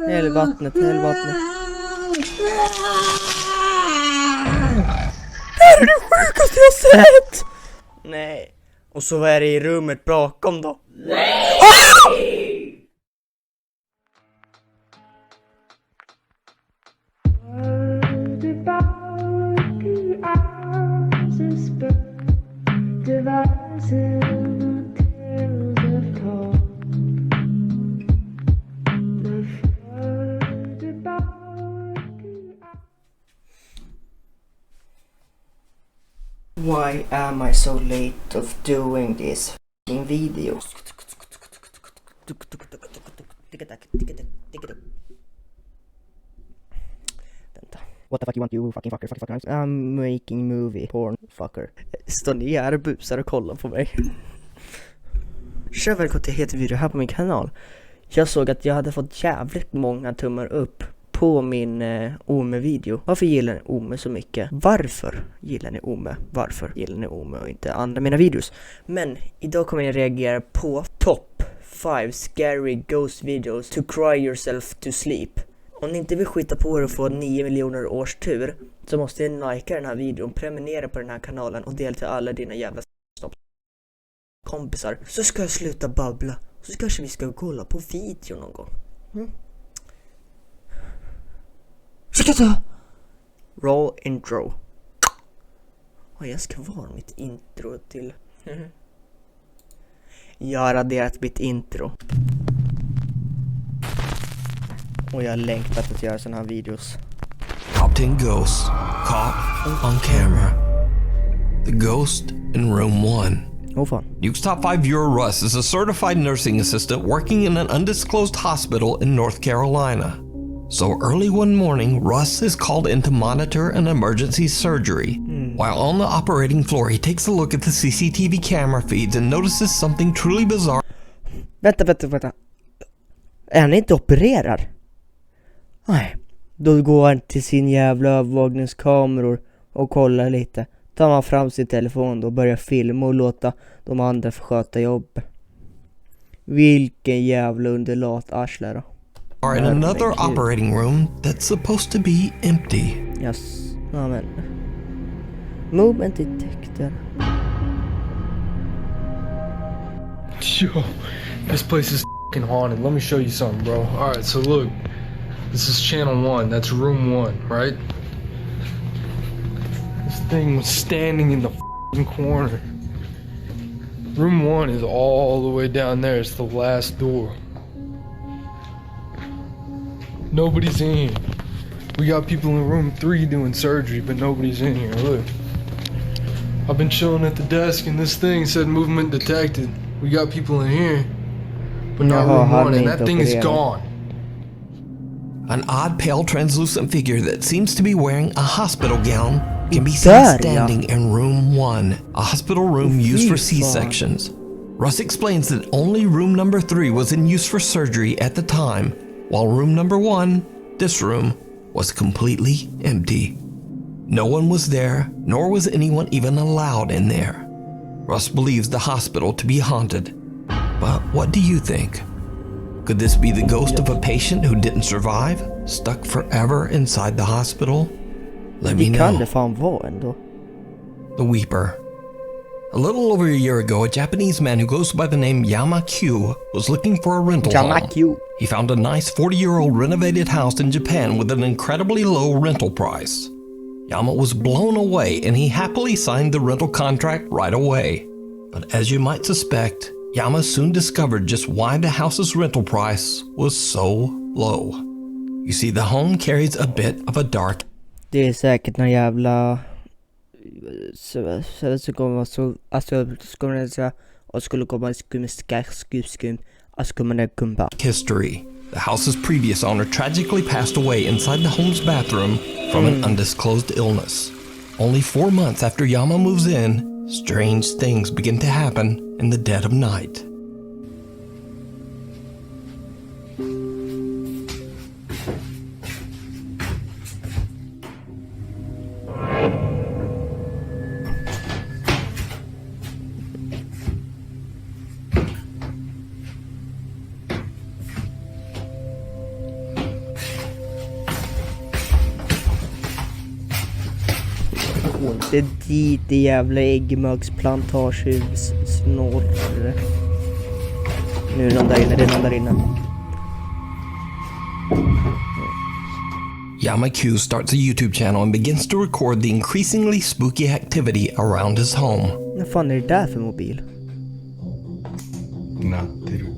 Häll vattnet. Det här är det sjukaste jag sett! Nej. Och så är det i rummet bakom då. Why am I so late of doing this f***ing video? Vänta. What the fuck you want, you fucking fucker. I'm making movie porn fucker. Står ni här och busar och kollar på mig? Tja, välkommen till Heter video här på min kanal. Jag såg att jag hade fått jävligt många tummar upp på min Ome-video. Varför gillar ni Ome så mycket? Varför gillar ni Ome? Varför gillar ni Ome och inte andra mina videos? Men idag kommer jag reagera på Top 5 Scary Ghost Videos to cry yourself to sleep. Om ni inte vill skita på er och få 9 miljoner års tur så måste ni likea den här videon, prenumerera på den här kanalen och dela till alla dina jävla kompisar. Så ska jag sluta babbla. Så kanske vi ska kolla på video någon gång. Roll intro. Och jag ska vara mitt intro till. Jag har raderat mitt intro. Och jag har längtat att göra såna här videos. Top 10 ghosts caught on camera. The ghost in room 1. Oh fan. Duke's top 5 viewer Russ is a certified nursing assistant working in an undisclosed hospital in North Carolina. So early one morning, Russ is called in to monitor an emergency surgery. While on the operating floor, he takes a look at the CCTV camera feeds and notices something truly bizarre. Vänta. Är han inte opererar? Nej. Då går han till sin jävla övervakningskameror och kollar lite. Tar man fram sin telefon då och börjar filma och låta de andra sköta jobb. Vilken jävla underlat arsle då. Are in another operating room that's supposed to be empty. Yes. Amen. Movement detector. Yo, this place is f***ing haunted. Let me show you something, bro. Alright, so look. This is channel 1. That's room 1, right? This thing was standing in the f***ing corner. Room 1 is all the way down there. It's the last door. Nobody's in here. We got people in room 3 doing surgery, but nobody's in here. Look. I've been chilling at the desk and this thing said movement detected. We got people in here, but not room 1, and that thing is gone. An odd, pale, translucent figure that seems to be wearing a hospital gown can be seen standing in room 1, a hospital room used for C-sections. Russ explains that only room number 3 was in use for surgery at the time, while room number 1, this room, was completely empty. No one was there, nor was anyone even allowed in there. Russ believes the hospital to be haunted. But what do you think? Could this be the ghost of a patient who didn't survive, stuck forever inside the hospital? Let me know. The Weeper. A little over a year ago, a Japanese man who goes by the name Yama Q was looking for a rental home. He found a nice 40-year-old renovated house in Japan with an incredibly low rental price. Yama was blown away and he happily signed the rental contract right away. But as you might suspect, Yama soon discovered just why the house's rental price was so low. You see, the home carries a bit of a dark. Det är säkert någon jävla history. The house's previous owner tragically passed away inside the home's bathroom from an undisclosed illness. Only 4 months after Yama moves in, strange things begin to happen in the dead of night. Inte dit det jävla äggmögsplantagehuv snorre. Nu är det någon där inne, det är någon där inne. Yama Q starts a YouTube channel and begins to record the increasingly spooky activity around his home. Vad fan är det där för mobil? Nattero.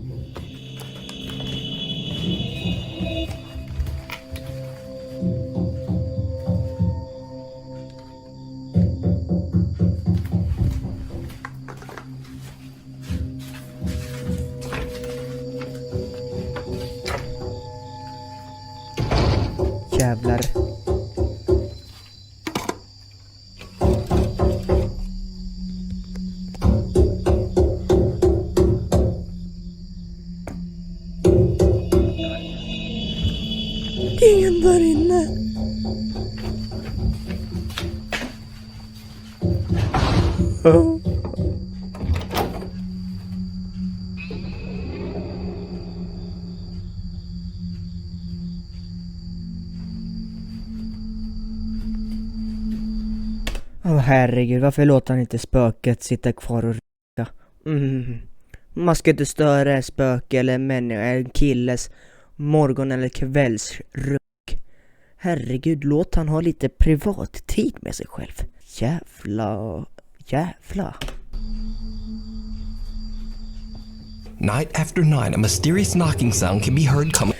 Jävlar. Ingen där inne. Oh. Åh herregud, varför låter han inte spöket sitta kvar och rycka? Man ska inte störa ett spöke eller en killes morgon- eller kvällsruck. Herregud, låt han ha lite privattid med sig själv. Jävla. Night after night, a mysterious knocking sound can be heard coming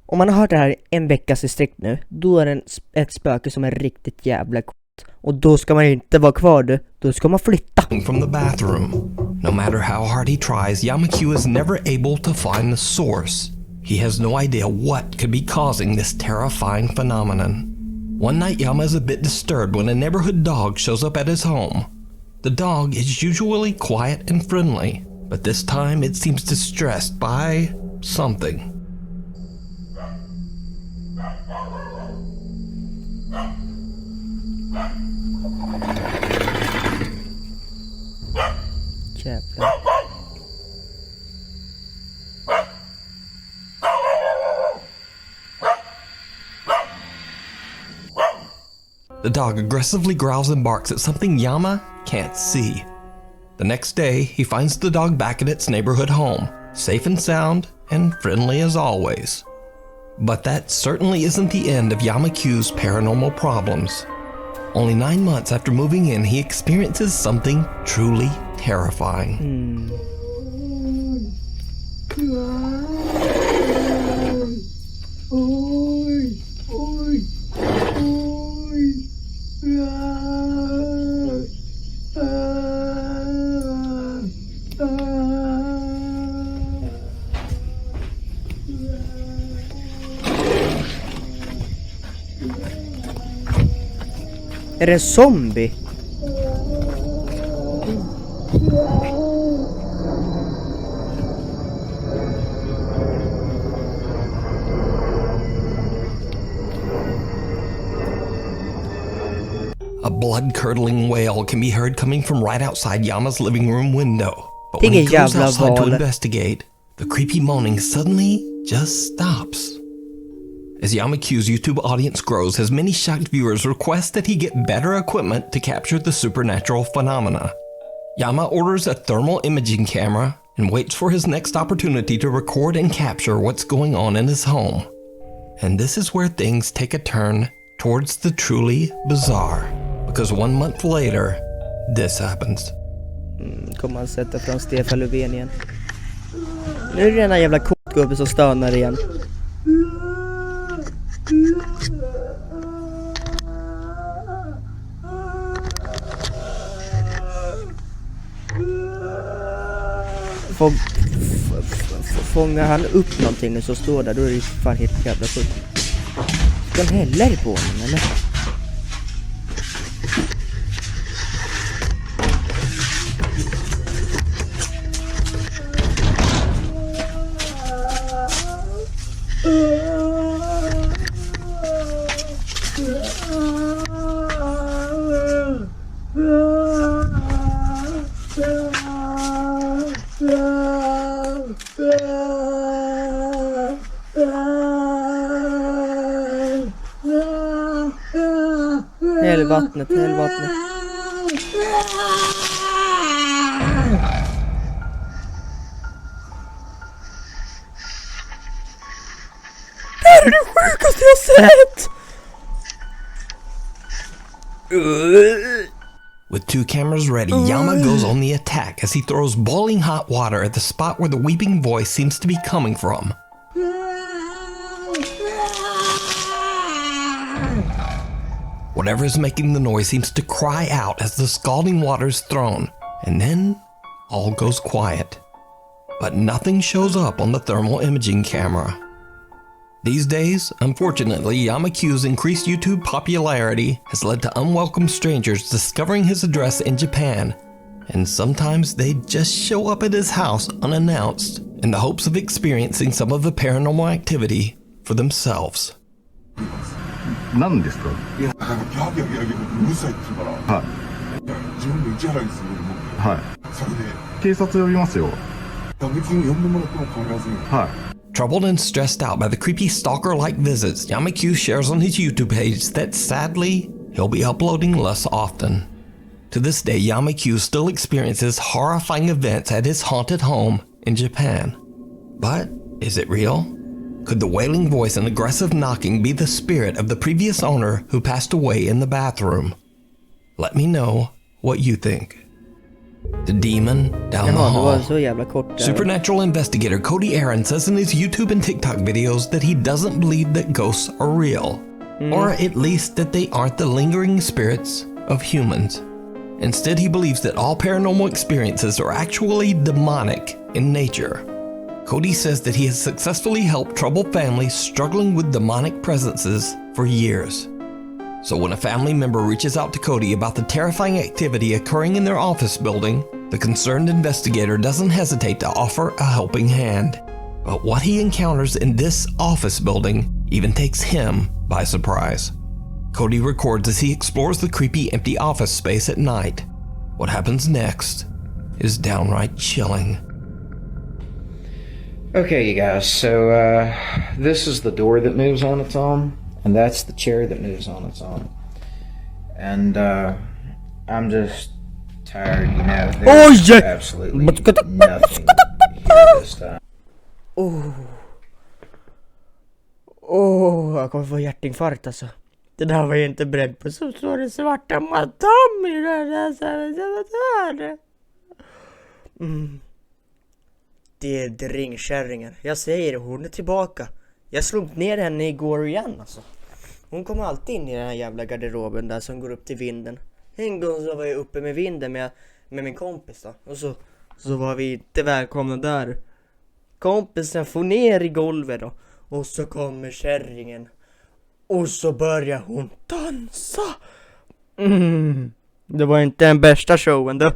Om man har hört det här en veckas i sträck nu, då är det ett spöke som är riktigt jävla coolt. Och då ska man inte vara kvar, då ska man flytta. from the bathroom. No matter how hard he tries, Yama Q is never able to find the source. He has no idea what could be causing this terrifying phenomenon. One night, Yama is a bit disturbed when a neighborhood dog shows up at his home. The dog is usually quiet and friendly, but this time it seems distressed by something. Jävlar. The dog aggressively growls and barks at something Yama can't see. The next day, he finds the dog back at its neighborhood home, safe and sound and friendly as always. But that certainly isn't the end of Yama Q's paranormal problems. Only 9 months after moving in, he experiences something truly terrifying. Är det en zombie? A blood-curdling wail can be heard coming from right outside Yama's living room window. But when he goes outside to investigate, the creepy moaning suddenly just stops. As Yama Q's YouTube audience grows, his many shocked viewers request that he get better equipment to capture the supernatural phenomena. Yama orders a thermal imaging camera and waits for his next opportunity to record and capture what's going on in his home. And this is where things take a turn towards the truly bizarre. Because 1 month later, this happens. Kommer han sätta från Stefan Löfven igen. Nu är det den här jävla kotgubben som stönar igen. Fångar han upp någonting nu så står där, då är det fan helt jävla sjukt. Ska han hälla i på honom eller? Häll vattnet, häll vattnet. Det här är det sjukaste jag sett! With 2 cameras ready, Yama goes on the attack as he throws boiling hot water at the spot where the weeping voice seems to be coming from. Whatever is making the noise seems to cry out as the scalding water is thrown, and then all goes quiet. But nothing shows up on the thermal imaging camera. These days, unfortunately, Yamaku's increased YouTube popularity has led to unwelcome strangers discovering his address in Japan, and sometimes they just show up at his house unannounced in the hopes of experiencing some of the paranormal activity for themselves. 何ですか？いや、ギャーギャーギャーギャーうるさいって言うから、はい、自分で打ち払いするよりも、はい、それで警察呼びますよ。別に呼んでもらっても変わらずに。はい。 Troubled and stressed out by the creepy stalker-like visits, Yamaku shares on his YouTube page that sadly, he'll be uploading less often. To this day, Yamaku still experiences horrifying events at his haunted home in Japan. But is it real? Could the wailing voice and aggressive knocking be the spirit of the previous owner who passed away in the bathroom? Let me know what you think. The demon down the hall. Supernatural investigator Cody Aaron says in his YouTube and TikTok videos that he doesn't believe that ghosts are real, or at least that they aren't the lingering spirits of humans. Instead, he believes that all paranormal experiences are actually demonic in nature. Cody says that he has successfully helped troubled families struggling with demonic presences for years. So when a family member reaches out to Cody about the terrifying activity occurring in their office building, the concerned investigator doesn't hesitate to offer a helping hand. But what he encounters in this office building even takes him by surprise. Cody records as he explores the creepy empty office space at night. What happens next is downright chilling. Okay, you guys, so this is the door that moves on its own, and that's the chair that moves on its own. And I'm just tired, you know. There's absolutely nothing here this time. Jag kommer få hjärtinfarkt alltså. Det där var jag inte beredd på. Så står det svarta madam i den där. Det är dringkärringen. Jag säger det, hon är tillbaka. Jag slog ner henne igår igen alltså. Hon kommer alltid in i den här jävla garderoben där som går upp till vinden. En gång så var jag uppe med vinden med min kompis då. Och så var vi inte välkomna där. Kompisen får ner i golvet då. Och så kommer kärringen. Och så börjar hon dansa. Det var inte den bästa showen då.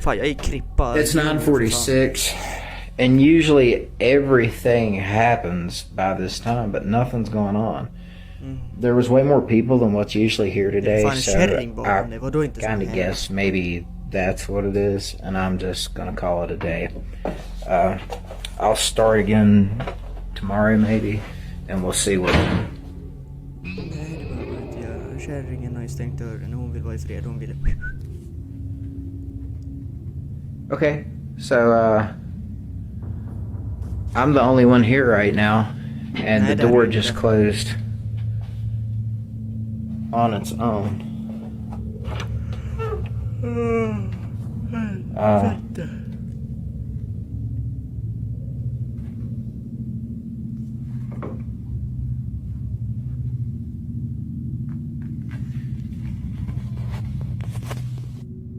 Fan, jag är krippa. It's 9:46, and usually everything happens by this time, but nothing's going on. There was way more people than what's usually here today, so I kind of guess maybe that's what it is, and I'm just gonna call it a day. I'll start again tomorrow maybe, and we'll see what. Nej, det behöver inte göra. Kärringen har ju stängt dörren och hon vill vara i fred. Hon vill... Okay, so I'm the only one here right now, and the door just closed on its own.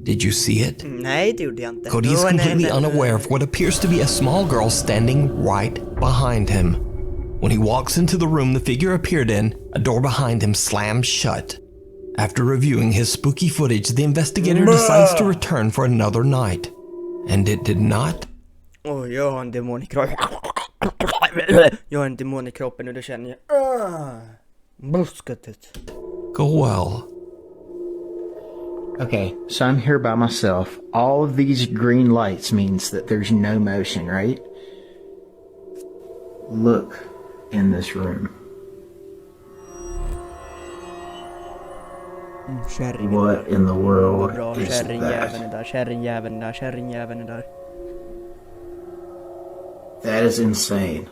Did you see it? Nej, det gjorde jag inte. Cody is completely unaware of what appears to be a small girl standing right behind him. When he walks into the room the figure appeared in, a door behind him slams shut. After reviewing his spooky footage, the investigator decides to return for another night. And it did not. Åh, jag har en demon i kroppen. Jag har en demon i kroppen och det känner jag. Buskatet. Go well. Okay, so I'm here by myself. All of these green lights means that there's no motion, right? Look in this room. Kärringen. What in the world Bra, is kärringjäveln är that? där, kärringjäveln är där, kärringjäveln är där. That is insane.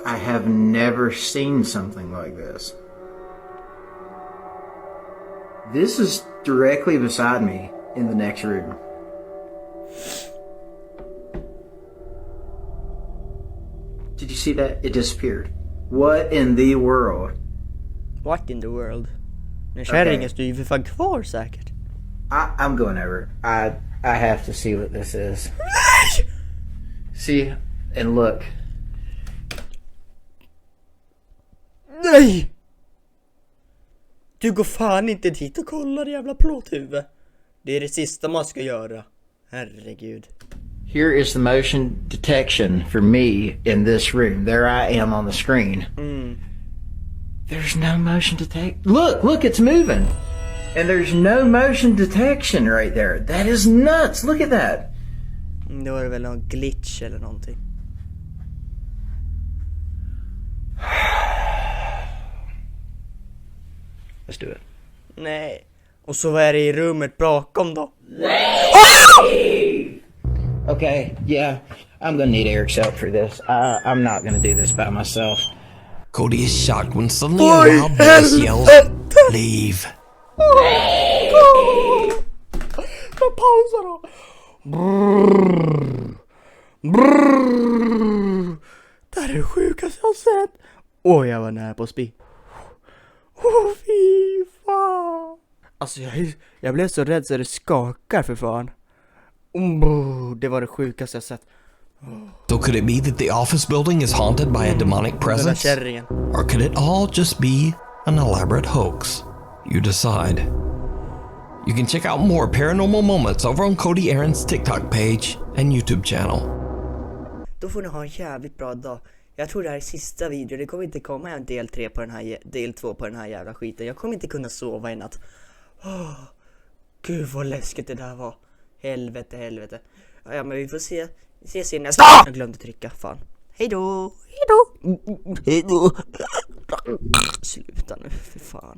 I have never seen something like this. This is directly beside me in the next room. Did you see that? It disappeared. What in the world? What in the world? Men kärringen står ju för fan kvar säkert. I'm going over. I have to see what this is. See and look. Nej! Du går fan inte dit och kollar, jävla plåthuvud. Det är det sista man ska göra. Herregud. Here is the motion detection for me in this room. There I am on the screen. There's no motion detect. Look, it's moving. And there's no motion detection right there. That is nuts. Look at that. Det var väl någon glitch eller någonting. Let's do it. Nej. Och så vad är det i rummet bakom då? Okay, yeah. I'm gonna need Eric's help for this. I'm not gonna do this by myself. Cody is shocked when suddenly a loud voice yells, "Leave." Men pausa då. Brrr. Brrr. Det här är det sjukaste jag har sett. Jag var nära på att spy. Fy fan. Alltså jag blev så rädd så det skakar för fan. Det var det sjukaste jag sett. So could it be that the office building is haunted by a demonic presence? Or could it all just be an elaborate hoax? You decide. You can check out more paranormal moments over on Cody Aaron's TikTok page and YouTube channel. Då får ni ha en jävligt bra dag. Jag tror det här är sista videon. Det kommer inte komma en del 3 på den här, del 2 på den här jävla skiten. Jag kommer inte kunna sova i natt. Gud vad läskigt det där var. Helvete. Ja, men vi får se. Ses i nästa. Jag glömde trycka, fan. Hejdå. Sluta nu, för fan.